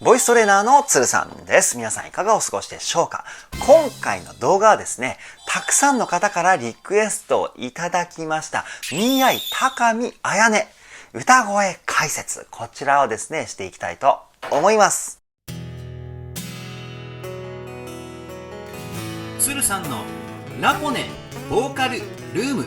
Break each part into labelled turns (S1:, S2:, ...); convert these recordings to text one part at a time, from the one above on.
S1: ボイストレーナーのつるさんです。皆さんいかがお過ごしでしょうか？今回の動画はですね、たくさんの方からリクエストをいただきました、ミーアイ高見彩音歌声解説、こちらをですね、していきたいと思います。つるさんのラポネボーカルルーム。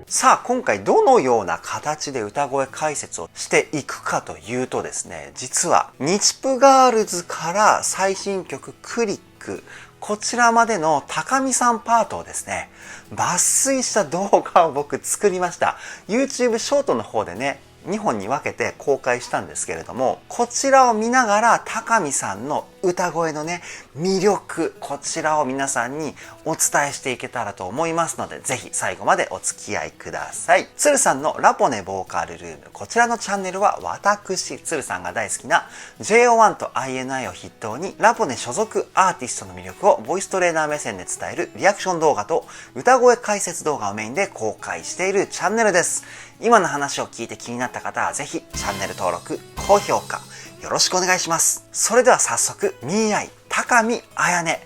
S1: さあ今回どのような形で歌声解説をしていくかというとですね、実は日プガールズから最新曲クリック、こちらまでの高見さんパートをですね、抜粋した動画を僕作りました。YouTube ショートの方でね、2本に分けて公開したんですけれども、こちらを見ながら高見さんの歌声のね、魅力、こちらを皆さんにお伝えしていけたらと思いますので、ぜひ最後までお付き合いください。つるさんのラポネボーカルルーム、こちらのチャンネルは私、つるさんが大好きな JO1 と INI を筆頭にラポネ所属アーティストの魅力をボイストレーナー目線で伝えるリアクション動画と歌声解説動画をメインで公開しているチャンネルです。今の話を聞いて気になった方はぜひチャンネル登録、高評価よろしくお願いします。それでは早速、ミーアイ高見彩音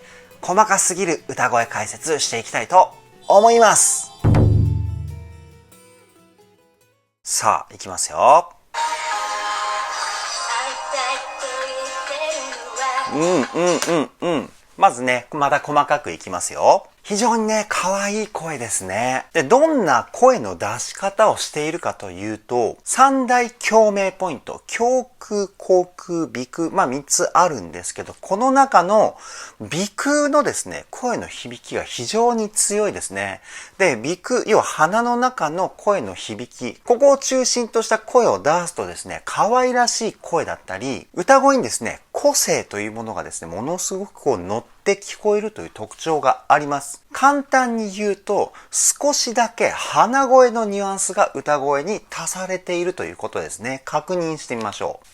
S1: 細かすぎる歌声解説していきたいと思います。さあ、いきますよ。まずね、また細かくいきますよ。非常にね、可愛い声ですね。で、どんな声の出し方をしているかというと、三大共鳴ポイント、胸腔、口腔、鼻腔、3つあるんですけど、この中の鼻腔のですね、声の響きが非常に強いですね。で、鼻腔、要は鼻の中の声の響き、ここを中心とした声を出すとですね、可愛らしい声だったり、歌声にですね、個性というものがですね、ものすごく乗って聞こえるという特徴があります。簡単に言うと、少しだけ鼻声のニュアンスが歌声に足されているということですね。確認してみましょう。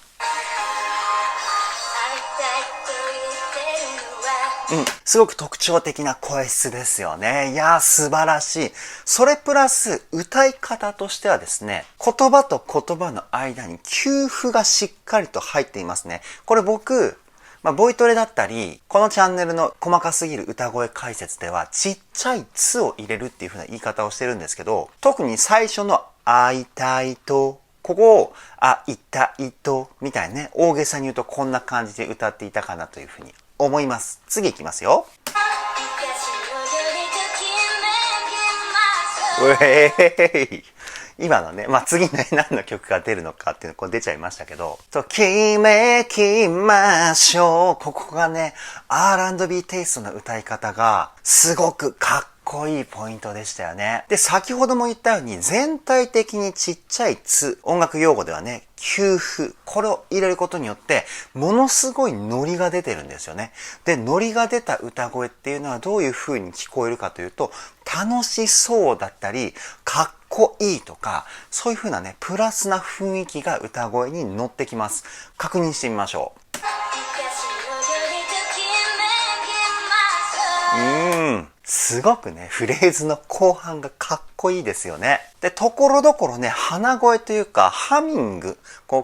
S1: すごく特徴的な声質ですよね。いやー、素晴らしい。それプラス、歌い方としてはですね、言葉と言葉の間に休符がしっかりと入っていますね。これ僕、ボイトレだったり、このチャンネルの細かすぎる歌声解説では、ちっちゃいつを入れるっていう風な言い方をしてるんですけど、特に最初の会いたいと、ここを、会いたいと、みたいなね、大げさに言うとこんな感じで歌っていたかなという風に思います。次いきますよ。今のね、次ね、何の曲が出るのかっていうのこう出ちゃいましたけど、ときめきましょう。ここがね、R&B テイストの歌い方がすごくかっこいいポイントでしたよね。で、先ほども言ったように全体的にちっちゃいつ、音楽用語ではね、休符、これを入れることによってものすごいノリが出てるんですよね。で、ノリが出た歌声っていうのはどういう風に聞こえるかというと、楽しそうだったり、かっこいいとか、そういう風なね、プラスな雰囲気が歌声に乗ってきます。確認してみましょう。すごくね、フレーズの後半がかっこいいですよね。で、ところどころね、鼻声というか、ハミング、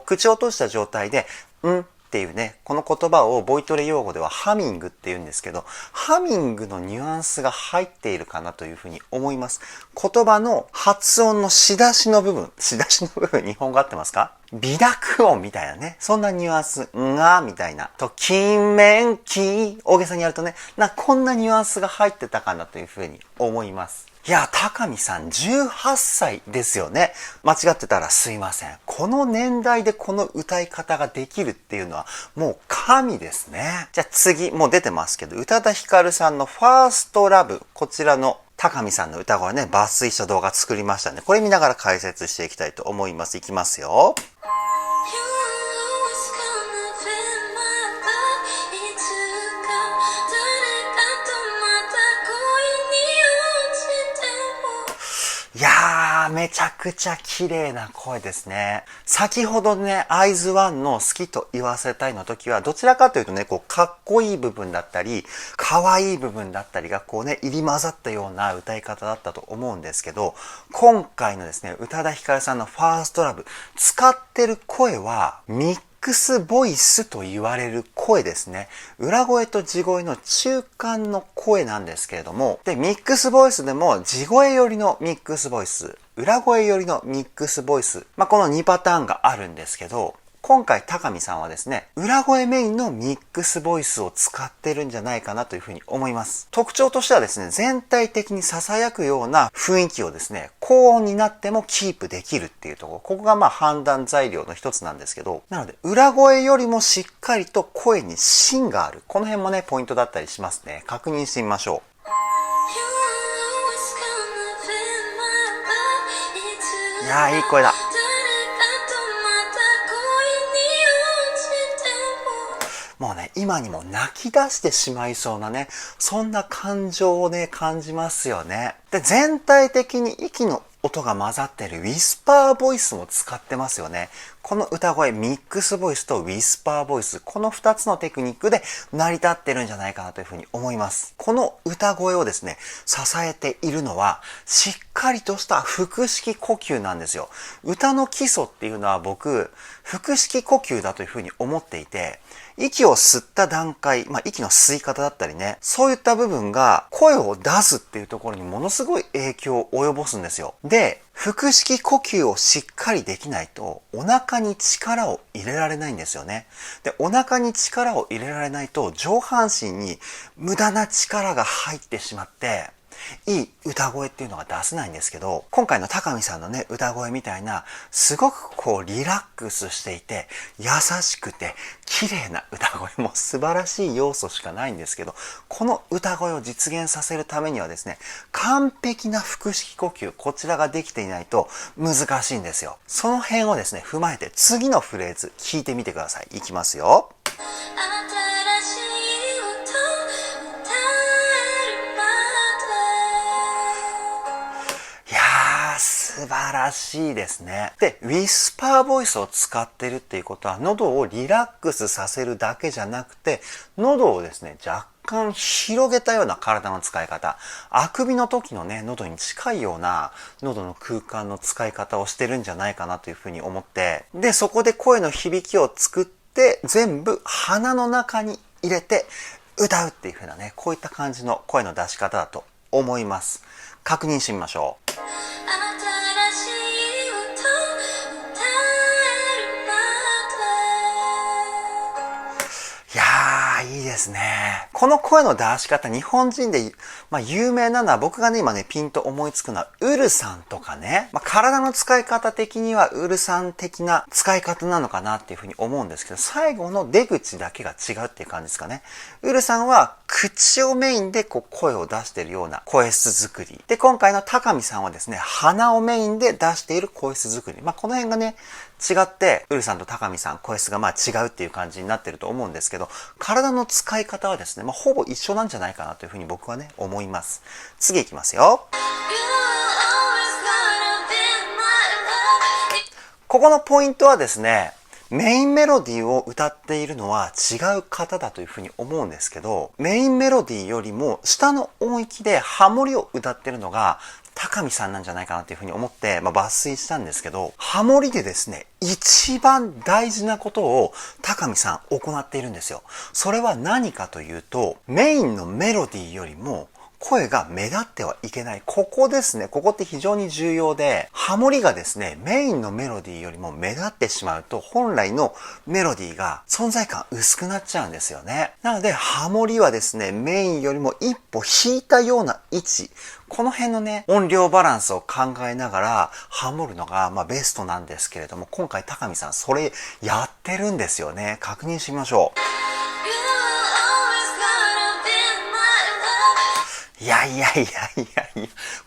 S1: 口を閉じた状態で、っていうね、この言葉をボイトレ用語ではハミングって言うんですけど、ハミングのニュアンスが入っているかなというふうに思います。言葉の発音の仕出しの部分、日本語合ってますか？微濁音みたいなね、そんなニュアンス、みたいな。と、きめんき、大げさにやるとね、こんなニュアンスが入ってたかなというふうに思います。いや、高見さん18歳ですよね。間違ってたらすいません。この年代でこの歌い方ができるっていうのはもう神ですね。じゃあ次、もう出てますけど、宇多田ヒカルさんのファーストラブ、こちらの高見さんの歌声ね、抜粋した動画作りましたね。これ見ながら解説していきたいと思います。いきますよ。いやー、めちゃくちゃ綺麗な声ですね。先ほどね、アイズワンの好きと言わせたいの時は、どちらかというとね、かっこいい部分だったり、可愛い部分だったりが入り混ざったような歌い方だったと思うんですけど、今回のですね、宇多田ヒカルさんのファーストラブ、使ってる声はミッククスボイスと言われる声ですね。裏声と地声の中間の声なんですけれども、で、ミックスボイスでも地声寄りのミックスボイス、裏声寄りのミックスボイス、この2パターンがあるんですけど、今回高見さんはですね、裏声メインのミックスボイスを使ってるんじゃないかなというふうに思います。特徴としてはですね、全体的に囁くような雰囲気をですね、高音になってもキープできるっていうところ、ここが判断材料の一つなんですけど、なので裏声よりもしっかりと声に芯がある。この辺もね、ポイントだったりしますね。確認してみましょう。いやー、いい声だ。もうね、今にも泣き出してしまいそうなね、そんな感情をね、感じますよね。で、全体的に息の音が混ざってるウィスパーボイスも使ってますよね。この歌声、ミックスボイスとウィスパーボイス、この2つのテクニックで成り立ってるんじゃないかなというふうに思います。この歌声をですね、支えているのは、しっかりとした腹式呼吸なんですよ。歌の基礎っていうのは僕、腹式呼吸だというふうに思っていて、息を吸った段階、息の吸い方だったりね、そういった部分が声を出すっていうところにものすごい影響を及ぼすんですよ。で、腹式呼吸をしっかりできないとお腹に力を入れられないんですよね。で、お腹に力を入れられないと上半身に無駄な力が入ってしまって、いい歌声っていうのが出せないんですけど、今回の高見さんのね、歌声みたいな、すごくリラックスしていて、優しくて、綺麗な歌声も素晴らしい要素しかないんですけど、この歌声を実現させるためにはですね、完璧な腹式呼吸、こちらができていないと難しいんですよ。その辺をですね、踏まえて次のフレーズ聞いてみてください。いきますよ。素晴らしいですね。で、ウィスパーボイスを使ってるっていうことは、喉をリラックスさせるだけじゃなくて、喉をですね、若干広げたような体の使い方、あくびの時のね、喉に近いような喉の空間の使い方をしてるんじゃないかなというふうに思って、で、そこで声の響きを作って、全部鼻の中に入れて歌うっていうふうなね、こういった感じの声の出し方だと思います。確認してみましょう。いいですね。この声の出し方、日本人で、有名なのは、僕がね、今ね、ピンと思いつくのは、ウルさんとかね。体の使い方的には、ウルさん的な使い方なのかなっていうふうに思うんですけど、最後の出口だけが違うっていう感じですかね。ウルさんは、口をメインで声を出しているような声質作り。で、今回の高見さんはですね、鼻をメインで出している声質作り。この辺がね、違って、ウルさんと高見さん、声質が違うっていう感じになってると思うんですけど、体の使い方はですね、ほぼ一緒なんじゃないかなというふうに僕はね、思います。次いきますよ。ここのポイントはですね、メインメロディーを歌っているのは違う方だというふうに思うんですけど、メインメロディーよりも下の音域でハモリを歌ってるのが高見さんなんじゃないかなというふうに思って、抜粋したんですけど、ハモリでですね、一番大事なことを高見さん行っているんですよ。それは何かというと、メインのメロディーよりも声が目立ってはいけない。ここですね。ここって非常に重要で、ハモリがですね、メインのメロディーよりも目立ってしまうと、本来のメロディーが存在感薄くなっちゃうんですよね。なので、ハモリはですね、メインよりも一歩引いたような位置。この辺のね、音量バランスを考えながらハモるのがベストなんですけれども、今回高見さんそれやってるんですよね。確認してみましょう。いや、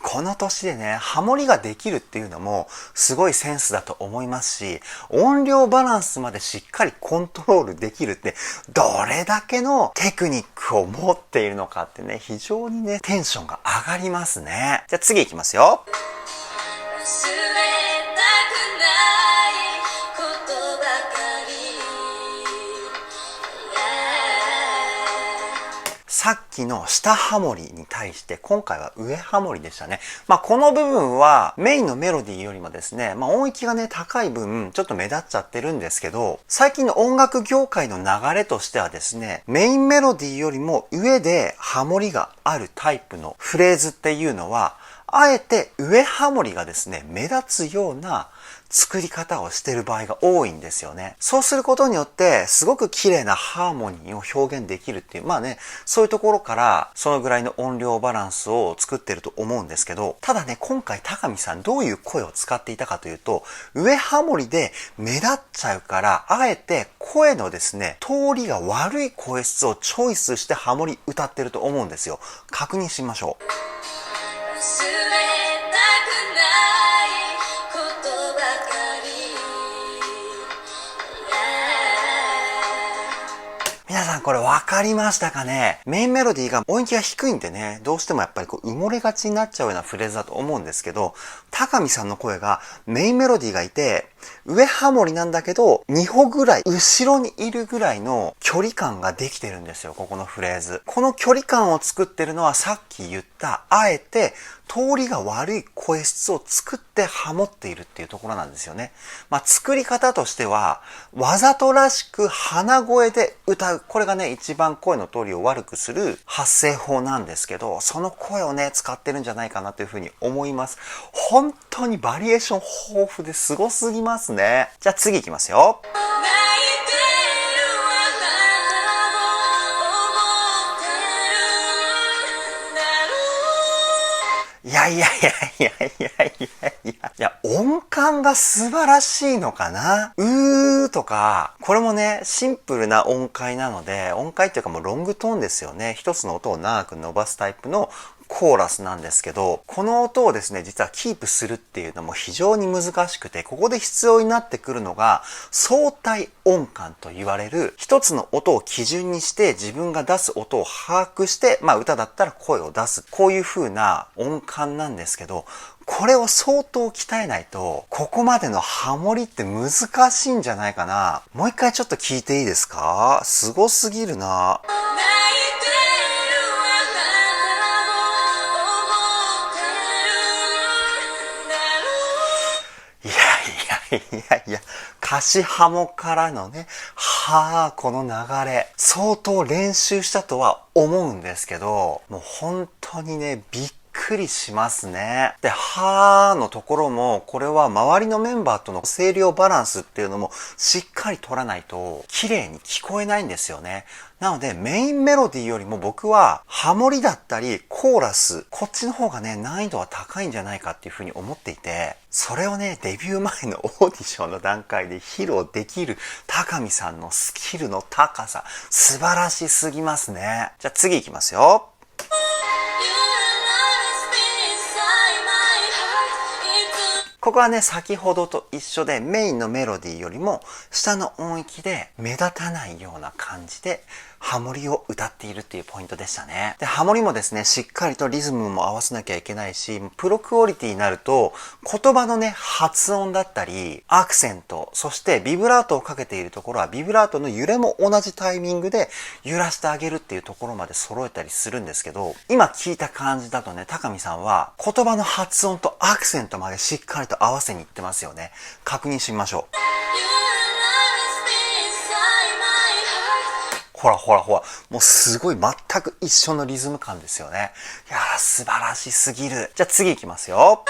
S1: この年でね、ハモリができるっていうのもすごいセンスだと思いますし、音量バランスまでしっかりコントロールできるって、どれだけのテクニックを持っているのかってね、非常にね、テンションが上がりますね。じゃあ次いきますよ。さっきの下ハモリに対して今回は上ハモリでしたね。この部分はメインのメロディーよりもですね、音域がね、高い分ちょっと目立っちゃってるんですけど、最近の音楽業界の流れとしてはですね、メインメロディーよりも上でハモリがあるタイプのフレーズっていうのは、あえて上ハモリがですね、目立つような作り方をしている場合が多いんですよね。そうすることによって、すごく綺麗なハーモニーを表現できるっていう、そういうところから、そのぐらいの音量バランスを作ってると思うんですけど、ただね、今回高見さんどういう声を使っていたかというと、上ハモリで目立っちゃうから、あえて声のですね、通りが悪い声質をチョイスしてハモリ歌ってると思うんですよ。確認してみましょう。皆さんこれ分かりましたかね？メインメロディーが音域が低いんでね、どうしてもやっぱり埋もれがちになっちゃうようなフレーズだと思うんですけど、高見さんの声がメインメロディーがいて、上ハモリなんだけど、2歩ぐらい後ろにいるぐらいの距離感ができてるんですよ、ここのフレーズ。この距離感を作ってるのはさっき言った、あえて通りが悪い声質を作ってハモっているっていうところなんですよね。作り方としては、わざとらしく鼻声で歌う。これがね、一番声の通りを悪くする発声法なんですけど、その声をね、使ってるんじゃないかなというふうに思います。本当にバリエーション豊富ですごすぎますね。じゃあ次いきますよ。いや、音感が素晴らしいのかな。うーとか、これもね、シンプルな音階なので、音階っていうかもうロングトーンですよね。一つの音を長く伸ばすタイプのコーラスなんですけど、この音をですね、実はキープするっていうのも非常に難しくて、ここで必要になってくるのが、相対音感と言われる、一つの音を基準にして自分が出す音を把握して、歌だったら声を出す。こういう風な音感なんですけど、これを相当鍛えないと、ここまでのハモリって難しいんじゃないかな。もう一回ちょっと聞いていいですか？すごすぎるな。いや、歌詞ハモからのね、この流れ、相当練習したとは思うんですけど、もう本当にね、びっくりしますね。で、のところも、これは周りのメンバーとの声量バランスっていうのもしっかり取らないと綺麗に聞こえないんですよね。なのでメインメロディーよりも僕はハモリだったりコーラス、こっちの方がね難易度は高いんじゃないかっていうふうに思っていて、それをねデビュー前のオーディションの段階で披露できる高見さんのスキルの高さ、素晴らしすぎますね。じゃあ次いきますよ。ここはね、先ほどと一緒でメインのメロディーよりも下の音域で目立たないような感じでハモリを歌っているっていうポイントでしたね。で、ハモリもですね、しっかりとリズムも合わせなきゃいけないし、プロクオリティになると言葉のね、発音だったり、アクセント、そしてビブラートをかけているところはビブラートの揺れも同じタイミングで揺らしてあげるっていうところまで揃えたりするんですけど、今聞いた感じだとね、高見さんは言葉の発音とアクセントまでしっかりと合わせにいってますよね。確認してみましょう。ほら。もうすごい全く一緒のリズム感ですよね。いやー、素晴らしすぎる。じゃあ次いきますよ。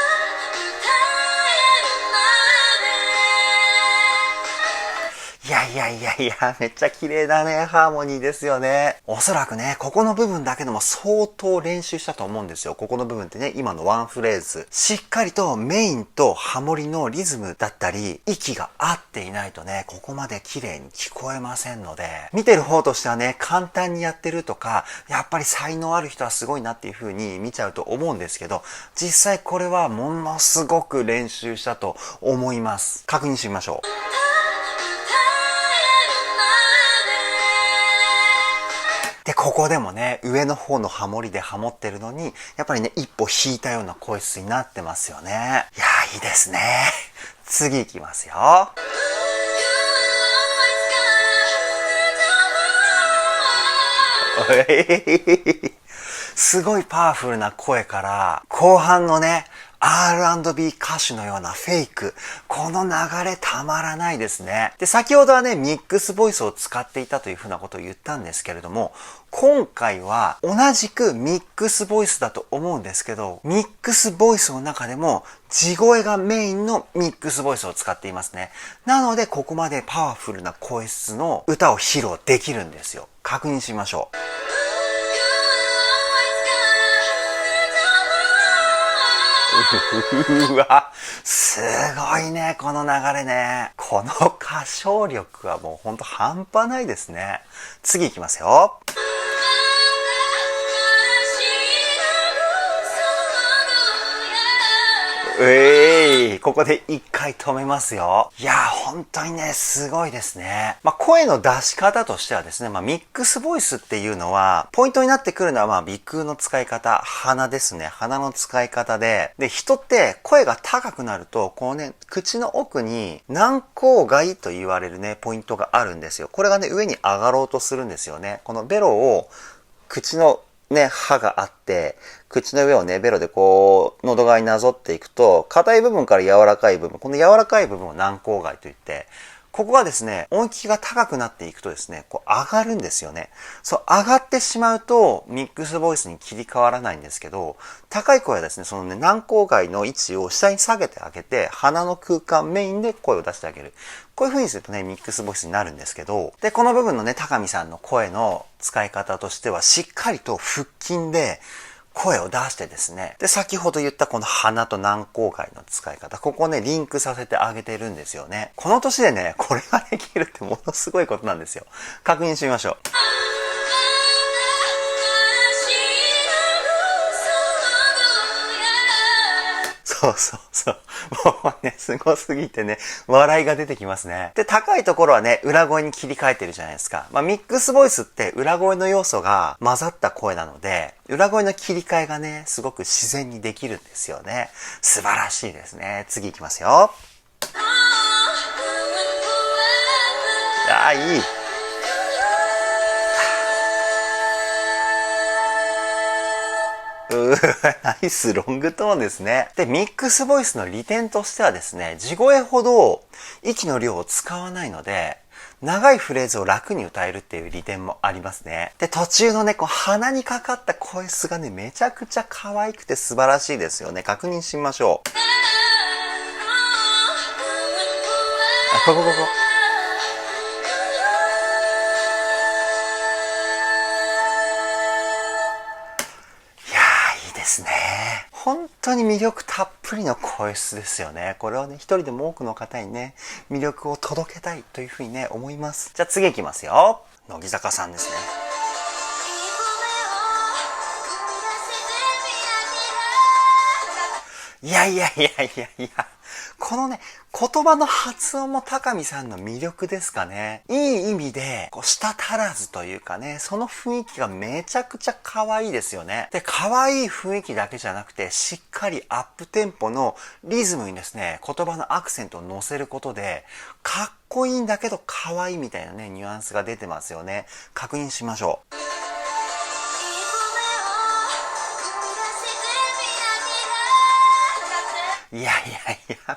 S1: いや、めっちゃ綺麗だね。ハーモニーですよね。おそらくね、ここの部分だけでも相当練習したと思うんですよ。ここの部分ってね、今のワンフレーズ。しっかりとメインとハモリのリズムだったり、息が合っていないとね、ここまで綺麗に聞こえませんので、見てる方としてはね、簡単にやってるとか、やっぱり才能ある人はすごいなっていう風に見ちゃうと思うんですけど、実際これはものすごく練習したと思います。確認してみましょう。で、ここでもね、上の方のハモリでハモってるのに、やっぱりね、一歩引いたような声質になってますよね。いやー、いいですね。次行きますよ。すごいパワフルな声から、後半のね、R&B 歌手のようなフェイク。この流れたまらないですね。で、先ほどはね、ミックスボイスを使っていたというふうなことを言ったんですけれども、今回は同じくミックスボイスだと思うんですけど、ミックスボイスの中でも地声がメインのミックスボイスを使っていますね。なので、ここまでパワフルな声質の歌を披露できるんですよ。確認しましょう。うわ、すごいね、この流れね。この歌唱力はもうほんと半端ないですね。次いきますよ。ここで一回止めますよ。いやー、本当にね、すごいですね。声の出し方としてはですね、ミックスボイスっていうのは、ポイントになってくるのは、鼻腔の使い方、鼻ですね。鼻の使い方で、人って声が高くなると、こうね、口の奥に軟口蓋と言われるね、ポイントがあるんですよ。これがね、上に上がろうとするんですよね。このベロを、口のね、歯があって、口の上をね、ベロでこう、喉側になぞっていくと、硬い部分から柔らかい部分、この柔らかい部分を軟口蓋といって、ここがですね、音域が高くなっていくとですね、こう上がるんですよね。そう、上がってしまうと、ミックスボイスに切り替わらないんですけど、高い声はですね、そのね、軟口蓋の位置を下に下げてあげて、鼻の空間メインで声を出してあげる。こういう風にするとね、ミックスボイスになるんですけど、で、この部分のね、高見さんの声の使い方としては、しっかりと腹筋で、声を出してですね。で、先ほど言ったこの鼻と軟口蓋の使い方。ここをね、リンクさせてあげてるんですよね。この年でね、これができるってものすごいことなんですよ。確認してみましょう。そうそうそう。もうね、すごすぎてね、笑いが出てきますね。で、高いところはね、裏声に切り替えてるじゃないですか。ミックスボイスって裏声の要素が混ざった声なので、裏声の切り替えがね、すごく自然にできるんですよね。素晴らしいですね。次いきますよ。いい。ナイスロングトーンですね。で、ミックスボイスの利点としてはですね、地声ほど息の量を使わないので、長いフレーズを楽に歌えるっていう利点もありますね。で、途中のね、こう鼻にかかった声質がね、めちゃくちゃ可愛くて素晴らしいですよね。確認してみましょう。ここ。ですね。本当に魅力たっぷりの声質ですよね。これをね、一人でも多くの方にね、魅力を届けたいというふうにね、思います。じゃあ次いきますよ。乃木坂さんですね。いや。このね、言葉の発音も高見さんの魅力ですかね。いい意味で、舌足らずというかね、その雰囲気がめちゃくちゃ可愛いですよね。で、可愛い雰囲気だけじゃなくて、しっかりアップテンポのリズムにですね、言葉のアクセントを乗せることで、かっこいいんだけど可愛いみたいなね、ニュアンスが出てますよね。確認しましょう。いや、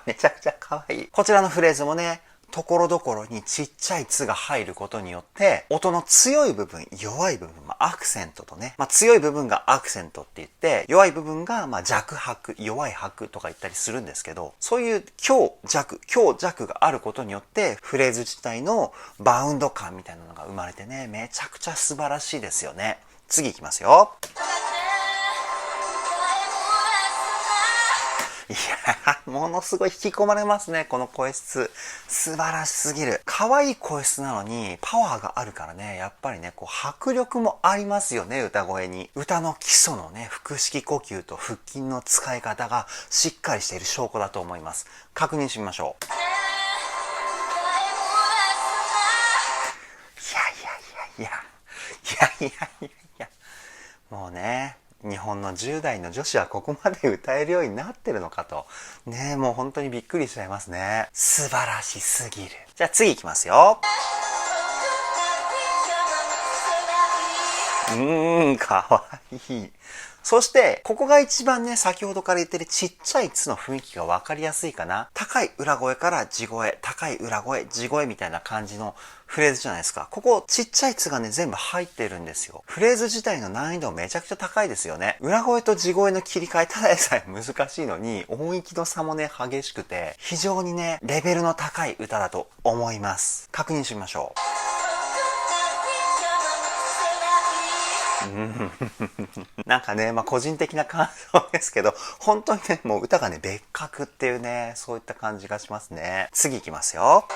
S1: めちゃくちゃ可愛い。こちらのフレーズもね、ところどころにちっちゃいつが入ることによって、音の強い部分、弱い部分、アクセントとね、強い部分がアクセントって言って、弱い部分が弱拍、弱い拍とか言ったりするんですけど、そういう強弱があることによって、フレーズ自体のバウンド感みたいなのが生まれてね、めちゃくちゃ素晴らしいですよね。次いきますよ。いやー、ものすごい引き込まれますね、この声質。素晴らしすぎる。可愛い声質なのに、パワーがあるからね、やっぱりね、迫力もありますよね、歌声に。歌の基礎のね、腹式呼吸と腹筋の使い方がしっかりしている証拠だと思います。確認してみましょう。いや。もうね、日本の10代の女子はここまで歌えるようになってるのかと。ねえ、もう本当にびっくりしちゃいますね。素晴らしすぎる。じゃあ次いきますよ。かわいい。そして、ここが一番ね、先ほどから言ってるちっちゃいつの雰囲気がわかりやすいかな。高い裏声から地声、高い裏声、地声みたいな感じのフレーズじゃないですか。ここ、ちっちゃいつがね、全部入ってるんですよ。フレーズ自体の難易度めちゃくちゃ高いですよね。裏声と地声の切り替え、ただでさえ難しいのに、音域の差もね、激しくて、非常にね、レベルの高い歌だと思います。確認しましょう。なんかね、個人的な感想ですけど、本当にね、もう歌がね、別格っていうね、そういった感じがしますね。次いきますよ。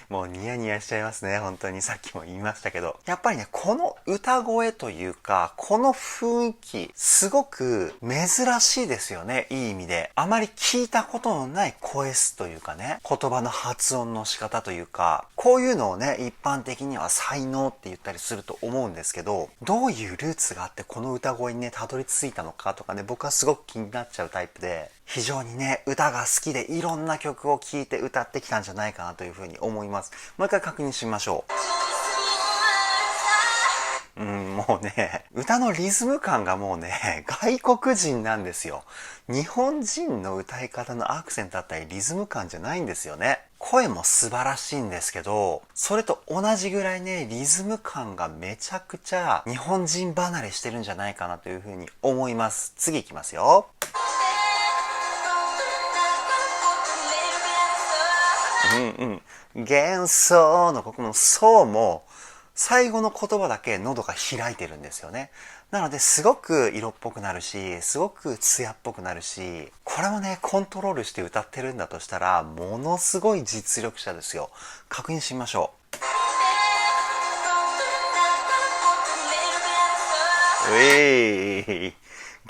S1: もうニヤニヤしちゃいますね。本当にさっきも言いましたけど。やっぱりね、この歌声というか、この雰囲気、すごく珍しいですよね。いい意味で。あまり聞いたことのない声質というかね、言葉の発音の仕方というか、こういうのをね、一般的には才能って言ったりすると思うんですけど、どういうルーツがあってこの歌声にね、たどり着いたのかとかね、僕はすごく気になっちゃうタイプで、非常にね、歌が好きでいろんな曲を聴いて歌ってきたんじゃないかなというふうに思います。もう一回確認しましょう。もうね、歌のリズム感がもうね、外国人なんですよ。日本人の歌い方のアクセントだったりリズム感じゃないんですよね。声も素晴らしいんですけど、それと同じぐらいね、リズム感がめちゃくちゃ日本人離れしてるんじゃないかなというふうに思います。次いきますよ。幻想のここのそうも最後の言葉だけ喉が開いてるんですよね。なのですごく色っぽくなるし、すごく艶っぽくなるし、これもね、コントロールして歌ってるんだとしたら、ものすごい実力者ですよ。確認しましょう。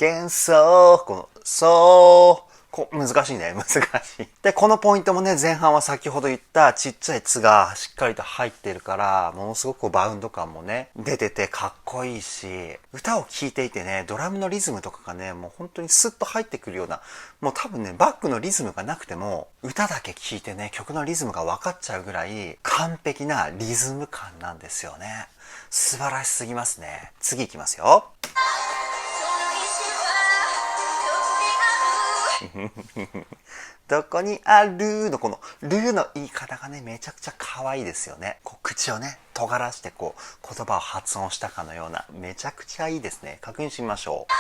S1: 幻想、この、難しいね。難しい。で、このポイントもね、前半は先ほど言ったちっちゃい「つ」がしっかりと入ってるから、ものすごくバウンド感もね、出ててかっこいいし、歌を聴いていてね、ドラムのリズムとかがね、もう本当にスッと入ってくるような、もう多分ね、バックのリズムがなくても、歌だけ聴いてね、曲のリズムが分かっちゃうぐらい、完璧なリズム感なんですよね。素晴らしすぎますね。次いきますよ。どこにあるのこのルの言い方がね、めちゃくちゃ可愛いですよね。口をね、尖らして言葉を発音したかのような、めちゃくちゃいいですね。確認してみましょう。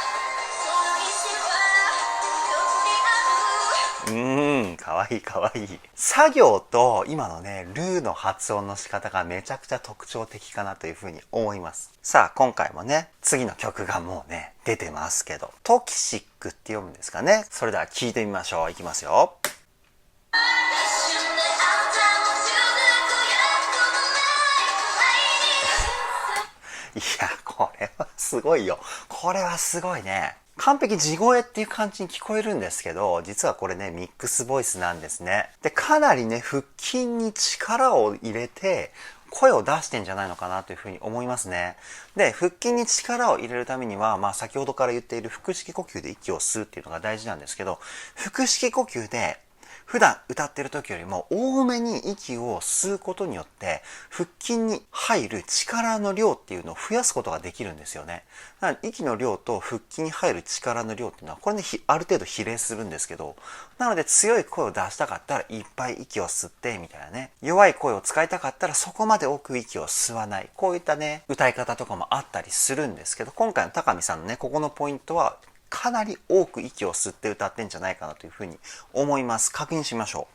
S1: かわいいかわいい。作業と今のね、ルーの発音の仕方がめちゃくちゃ特徴的かなというふうに思います。さあ、今回もね、次の曲がもうね、出てますけど、トキシックって読むんですかね。それでは聞いてみましょう。いきますよ。いや、これはすごいよ。これはすごいね。完璧地声っていう感じに聞こえるんですけど、実はこれね、ミックスボイスなんですね。で、かなりね、腹筋に力を入れて、声を出してんじゃないのかなというふうに思いますね。で、腹筋に力を入れるためには、先ほどから言っている腹式呼吸で息を吸うっていうのが大事なんですけど、腹式呼吸で普段歌ってる時よりも多めに息を吸うことによって腹筋に入る力の量っていうのを増やすことができるんですよね。だから息の量と腹筋に入る力の量っていうのはこれね、ある程度比例するんですけど、なので強い声を出したかったらいっぱい息を吸ってみたいなね、弱い声を使いたかったらそこまで多く息を吸わない、こういったね歌い方とかもあったりするんですけど、今回の高見さんのねここのポイントはかなり多く息を吸って歌ってんじゃないかなというふうに思います。確認しましょ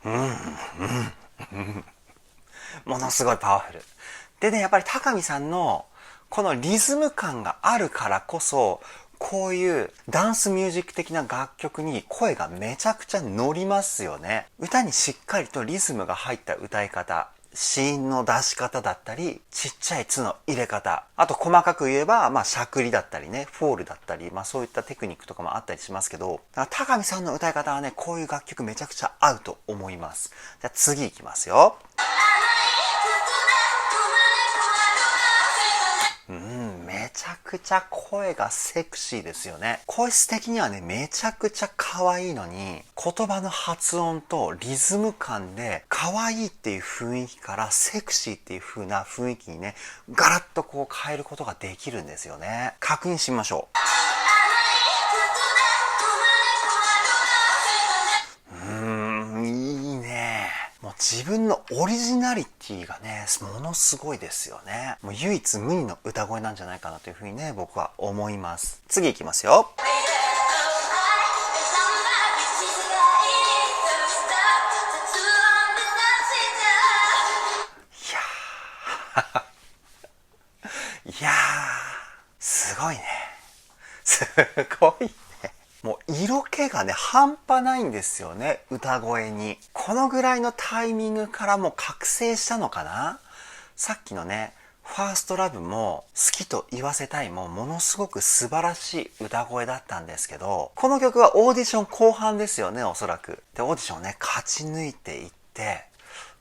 S1: う。ものすごいパワフル。でね、やっぱり高見さんのこのリズム感があるからこそ、こういうダンスミュージック的な楽曲に声がめちゃくちゃ乗りますよね。歌にしっかりとリズムが入った歌い方、子音の出し方だったり、ちっちゃい「つ」の入れ方、あと細かく言えば、しゃくりだったりね、フォールだったり、そういったテクニックとかもあったりしますけど、高見さんの歌い方はね、こういう楽曲めちゃくちゃ合うと思います。じゃあ次いきますよ。めちゃくちゃ声がセクシーですよね。声質的にはね、めちゃくちゃ可愛いのに、言葉の発音とリズム感で、可愛いっていう雰囲気からセクシーっていう風な雰囲気にね、ガラッとこう変えることができるんですよね。確認してみましょう。いいね。もう自分のオリジナリティがね、ものすごいですよね。もう唯一無二の歌声なんじゃないかなというふうにね、僕は思います。次いきますよ。いやー、すごいね。すごいね。もう色気がね、半端ないんですよね、歌声に。このぐらいのタイミングからもう覚醒したのかな。さっきのね、ファーストラブも好きと言わせたいもものすごく素晴らしい歌声だったんですけど、この曲はオーディション後半ですよね、おそらく。で、オーディションをね、勝ち抜いていって、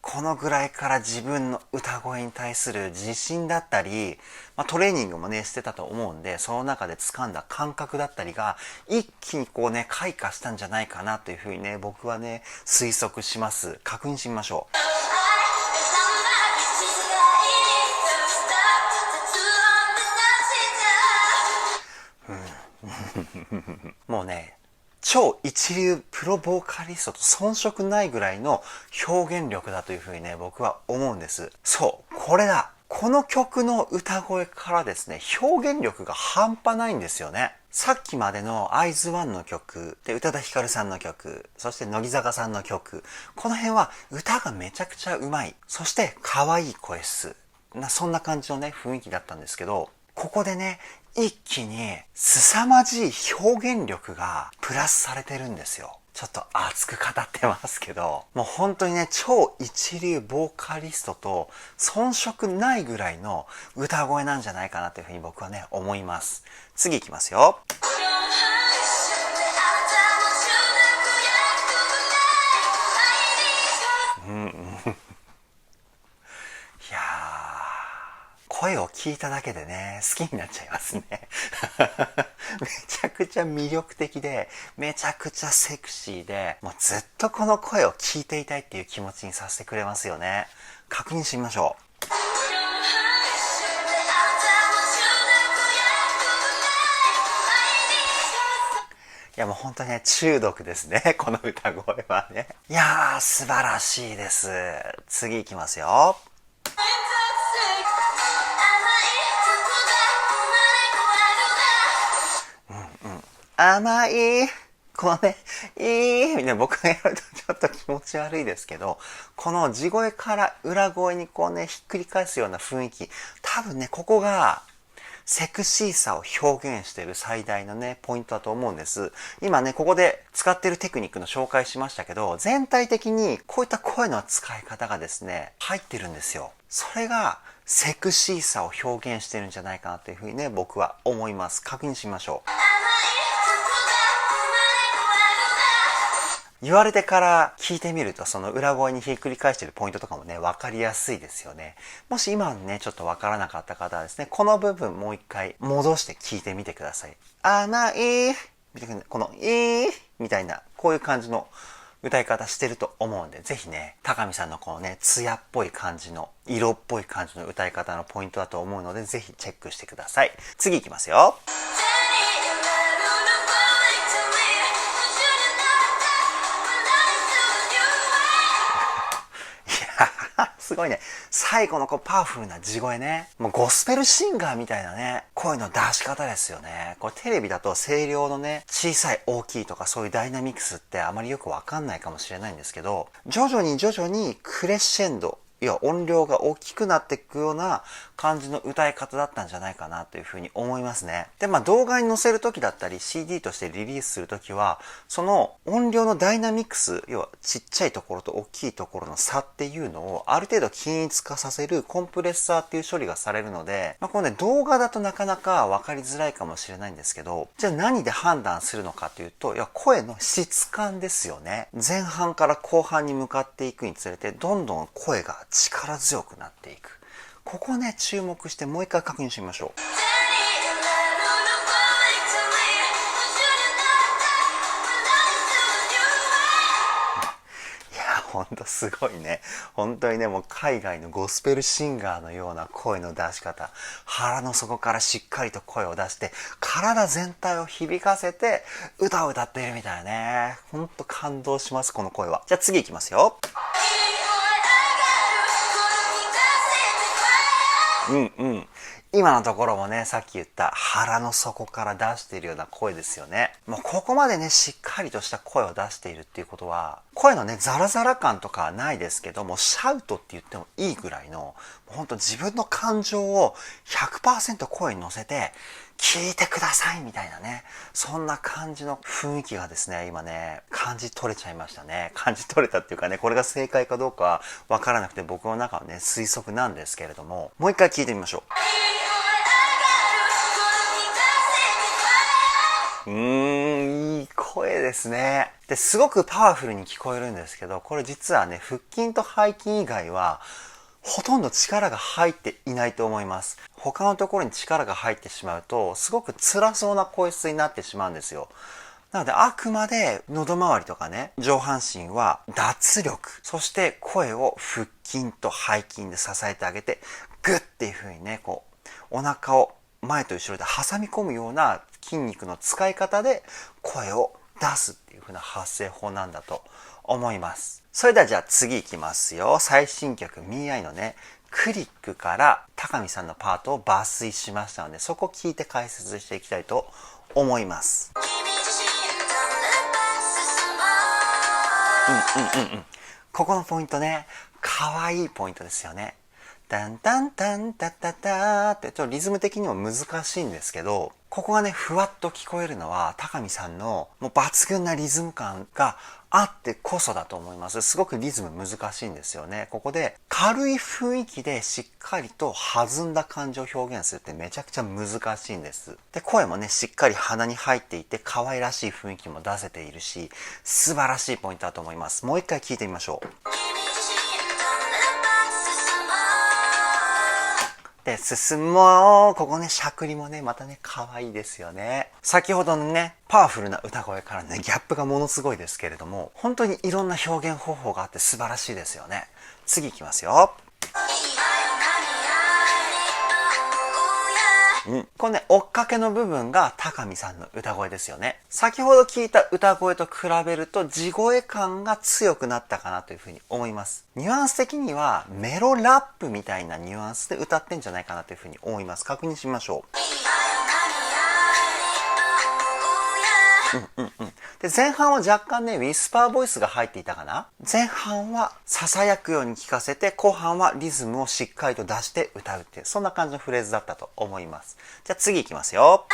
S1: このぐらいから自分の歌声に対する自信だったり、トレーニングもね、してたと思うんで、その中で掴んだ感覚だったりが、一気にこうね、開花したんじゃないかなというふうにね、僕はね、推測します。確認してみましょう。もうね、超一流プロボーカリストと遜色ないぐらいの表現力だというふうにね、僕は思うんです。そう、これだ。この曲の歌声からですね、表現力が半端ないんですよね。さっきまでのアイズワンの曲、で、宇多田ヒカルさんの曲、そして乃木坂さんの曲、この辺は歌がめちゃくちゃうまい。そして可愛い声質。そんな感じのね、雰囲気だったんですけど、ここでね、一気に凄まじい表現力がプラスされてるんですよ。ちょっと熱く語ってますけど、もう本当にね、超一流ボーカリストと遜色ないぐらいの歌声なんじゃないかなというふうに僕はね、思います。次いきますよ。いやー、声を聞いただけでね、好きになっちゃいますね。めちゃくちゃ魅力的で、めちゃくちゃセクシーで、もうずっとこの声を聞いていたいっていう気持ちにさせてくれますよね。確認してみましょう。いやもう本当にね、中毒ですね。この歌声はね。いやー、素晴らしいです。次いきますよ。甘い。このね、みたいな僕がやるとちょっと気持ち悪いですけど、この地声から裏声にこうね、ひっくり返すような雰囲気、多分ね、ここが、セクシーさを表現している最大のね、ポイントだと思うんです。今ね、ここで使っているテクニックの紹介しましたけど、全体的にこういった声の使い方がですね、入ってるんですよ。それが、セクシーさを表現してるんじゃないかなというふうにね、僕は思います。確認しましょう。言われてから聞いてみると、その裏声にひっくり返しているポイントとかもね、わかりやすいですよね。もし今ね、ちょっとわからなかった方はですね、この部分もう一回戻して聞いてみてください。甘い、このみたいな、こういう感じの歌い方してると思うんで、ぜひね、高見さんのこのね、艶っぽい感じの、色っぽい感じの歌い方のポイントだと思うので、ぜひチェックしてください。次いきますよ。すごいね。最後のこうパワフルな地声ね。もうゴスペルシンガーみたいなね、声の出し方ですよね。これテレビだと声量のね、小さい大きいとかそういうダイナミクスってあまりよくわかんないかもしれないんですけど、徐々にクレッシェンド、要は音量が大きくなっていくような感じの歌い方だったんじゃないかなというふうに思いますね。で、動画に載せるときだったり CD としてリリースするときは、その音量のダイナミクス、要はちっちゃいところと大きいところの差っていうのをある程度均一化させるコンプレッサーっていう処理がされるので、このね、動画だとなかなかわかりづらいかもしれないんですけど、じゃあ何で判断するのかというと、声の質感ですよね。前半から後半に向かっていくにつれて、どんどん声が力強くなっていく。ここね、注目してもう一回確認してみましょう。ほんとすごいね。本当にね、もう海外のゴスペルシンガーのような声の出し方。腹の底からしっかりと声を出して、体全体を響かせて歌を歌っているみたいね。ほんと感動します、この声は。じゃあ次行きますよ。うんうん。今のところもね、さっき言った腹の底から出しているような声ですよね。もうここまでね、しっかりとした声を出しているっていうことは、声のね、ザラザラ感とかはないですけども、シャウトって言ってもいいぐらいの、ほんと自分の感情を 100% 声に乗せて、聞いてくださいみたいなね。そんな感じの雰囲気がですね、今ね、感じ取れちゃいましたね。感じ取れたっていうかね、これが正解かどうかはわからなくて僕の中はね、推測なんですけれども、もう一回聞いてみましょう。いい声ですね。で、すごくパワフルに聞こえるんですけど、これ実はね、腹筋と背筋以外は、ほとんど力が入っていないと思います。他のところに力が入ってしまうと、すごく辛そうな声質になってしまうんですよ。なので、あくまで喉周りとかね、上半身は脱力、そして声を腹筋と背筋で支えてあげて、グッっていう風にね、こう、お腹を前と後ろで挟み込むような筋肉の使い方で声を出すっていう風な発声法なんだと思います。それではじゃあ次行きますよ。最新曲 MIAI のね、クリックから高見さんのパートを抜粋しましたので、そこ聞いて解説していきたいと思います。ここのポイントね、可愛いポイントですよね。タンタンタンタタタってちょっとリズム的にも難しいんですけど、ここがね、ふわっと聞こえるのは高見さんのもう抜群なリズム感があってこそだと思います。すごくリズム難しいんですよね。ここで軽い雰囲気でしっかりと弾んだ感情を表現するってめちゃくちゃ難しいんです。で、声もね、しっかり鼻に入っていて可愛らしい雰囲気も出せているし、素晴らしいポイントだと思います。もう一回聞いてみましょう。で、進もう。ここね、しゃくりもね、またね、可愛いですよね。先ほどのね、パワフルな歌声からね、ギャップがものすごいですけれども、本当にいろんな表現方法があって素晴らしいですよね。次いきますよ。このね、追っかけの部分が高見さんの歌声ですよね。先ほど聞いた歌声と比べると地声感が強くなったかなというふうに思います。ニュアンス的にはメロラップみたいなニュアンスで歌ってんじゃないかなというふうに思います。確認しましょう。で、前半は若干ね、ウィスパーボイスが入っていたかな。前半は囁くように聞かせて、後半はリズムをしっかりと出して歌うっていう、そんな感じのフレーズだったと思います。じゃあ次いきますよ。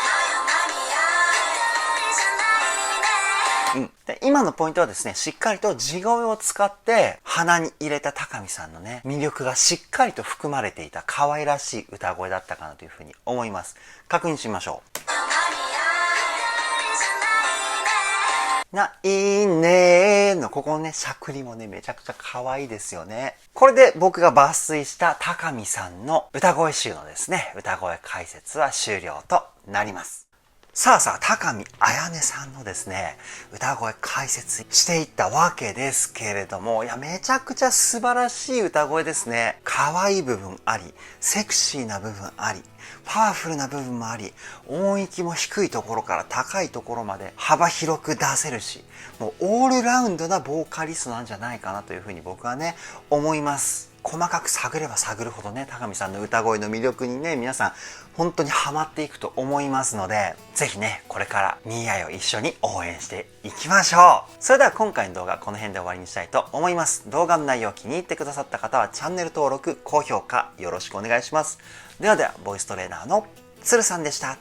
S1: で、今のポイントはですね、しっかりと地声を使って鼻に入れた高見さんのね、魅力がしっかりと含まれていた可愛らしい歌声だったかなというふうに思います。確認しましょう。ないねーのここのね、しゃくりもね、めちゃくちゃ可愛いですよね。これで僕が抜粋した高見さんの歌声集のですね、歌声解説は終了となります。さあ、高見彩音さんのですね、歌声解説していったわけですけれども、いや、めちゃくちゃ素晴らしい歌声ですね。可愛い部分あり、セクシーな部分あり、パワフルな部分もあり、音域も低いところから高いところまで幅広く出せるし、もうオールラウンドなボーカリストなんじゃないかなというふうに僕はね、思います。細かく探れば探るほどね、高見さんの歌声の魅力にね、皆さん本当にハマっていくと思いますので、ぜひね、これからMIAIを一緒に応援していきましょう。それでは今回の動画この辺で終わりにしたいと思います。動画の内容気に入ってくださった方はチャンネル登録、高評価よろしくお願いします。では、ボイストレーナーのつるさんでした。